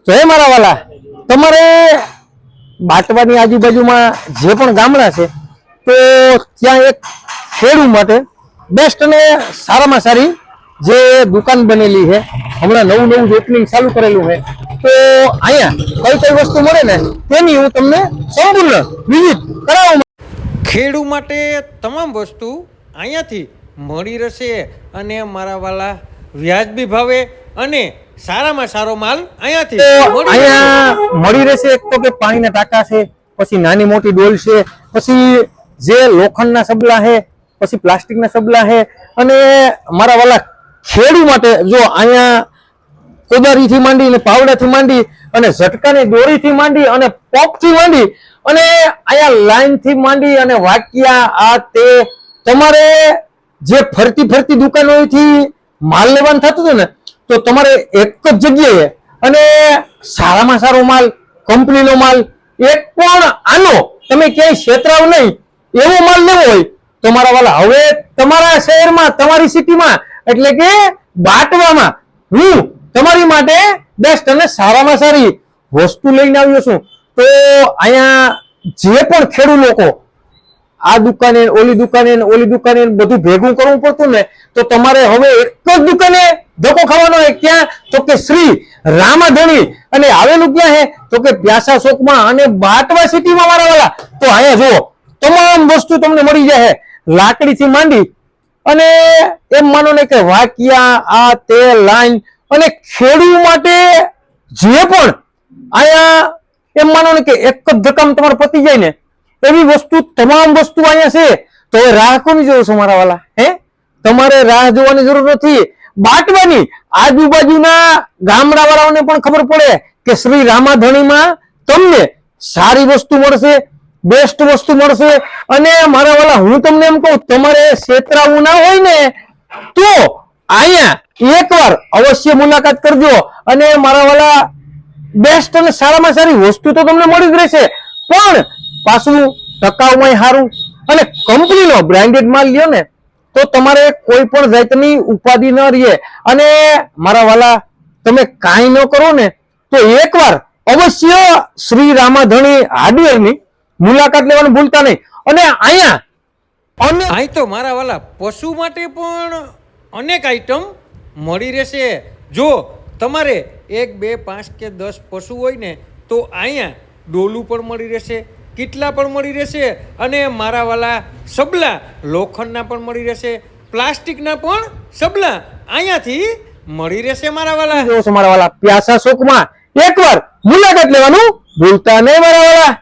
તો હે મારા વાલા, તમારે બાટવાની આજુબાજુમાં જે પણ ગામડા છે તો ત્યાં એક ખેડૂત માટે બેસ્ટ અને સારામાં સારી જે દુકાન બનેલી છે, હમણાં નવું ઓપનિંગ ચાલુ કરેલું છે, તો અહીંયા કઈ વસ્તુ મળે ને તેની હું તમને સંપૂર્ણ વિઝિટ કરાવું. ખેડૂત માટે તમામ વસ્તુ અહીંયાથી મળી રહેશે અને મારા વાલા વ્યાજબી ભાવે અને સારામાં સારો માલ અહીંયાથી અહીંયા મળી રહેશે. એક તો કે પાણીના ટાંકા છે, પછી નાની મોટી ડોલ છે, પછી જે લોખંડના સબલા છે, પછી પ્લાસ્ટિકના સબલા છે, અને મારા વાલા ખેડૂ માટે જો અહીંયા કોદારીથી માંડી અને પાવડાથી માંડી અને ઝટકાની દોરીથી માંડી અને પોપથી માંડી અને અહીંયા લાઈનથી માંડી અને વાટકિયા આ તે તમારે જે ફરતી દુકાનોથી માલ લેવાનું થતું હતું ને, તો તમારે એક જ જગ્યાએ અને સારામાં સારો માલ, કંપનીનો માલ, એક પણ આનો તમે ક્યાંય છેતરાવ નહીં એવો માલ લેવો હોય તો મારા વાલા હવે તમારા શહેરમાં, તમારી સિટીમાં એટલે કે બાટવામાં હું તમારી માટે બેસ્ટ અને સારામાં સારી વસ્તુ લઈને આવ્યો છું. તો અહીંયા જે પણ ખેડૂત લોકો આ દુકાને ઓલી દુકાને બધું ભેગું કરવું પડતું ને, તો તમારે હવે એક જ દુકાને ધક્કો ખાવાનો હોય. ક્યાં? તો કે શ્રી રામાધણી. અને આવેલું ક્યાં છે? તો કે પ્યાસા ચોકમાં અને બાટવા સિટીમાં મારા વાલા. તો અહીંયા જુઓ તમામ વસ્તુ તમને મળી જાય, લાકડીથી માંડી અને એમ માનો ને કે વાકિયા આ તે લાઈન અને ખેડૂત માટે જે પણ અહીંયા એમ માનો ને કે એક જ ધક્કામાં તમારે પતી જાય ને એવી વસ્તુ, તમામ વસ્તુ અહીંયા છે. તો હવે રાહ કોની જોવો છો મારા વાલા? તમારે રાહ જોવાની જરૂર નથી. બાટવાની આજુબાજુના ગામડા વાળાઓને પણ ખબર પડે કે શ્રી રામાધણીમાં તમને સારી વસ્તુ મળશે, બેસ્ટ વસ્તુ મળશે. અને મારા વાલા હું તમને એમ કહું, તમારે છેતરાવું ના હોય ને તો અહીંયા એકવાર અવશ્ય મુલાકાત કરજો. અને મારા વાલા બેસ્ટ અને સારામાં સારી વસ્તુ તો તમને મળી જ રહેશે, પણ પાછું ટકાઉમાં સારું અને કંપનીનો બ્રાન્ડેડ માલ લ્યો ને તો તમારે કોઈ પણ જાતની ઉપાધિ ન રહે. અને મારા વાલા તમે કાંઈ ન કરો ને તો એકવાર અવશ્ય શ્રી રામાધણી હાર્ડવેરની મુલાકાત લેવાનું ભૂલતા નહીં. અને અહીં તો મારા વાલા પશુ માટે પણ અનેક આઈટમ મળી રહેશે. જો તમારે 1, 2, 5 કે 10 પશુ હોય ને તો અહીંયા ડોલું પણ મળી રહેશે, કેટલા પણ મળી રહેશે. અને મારા વાલા સબલા લોખંડના પણ મળી રહેશે, પ્લાસ્ટિકના પણ સબલા અહીંયાથી મળી રહેશે મારા વાલા. મારા વાલા પ્યાસા ચોકમાં એકવાર મુલાકાત લેવાનું ભૂલતા નહીં મારા વાલા.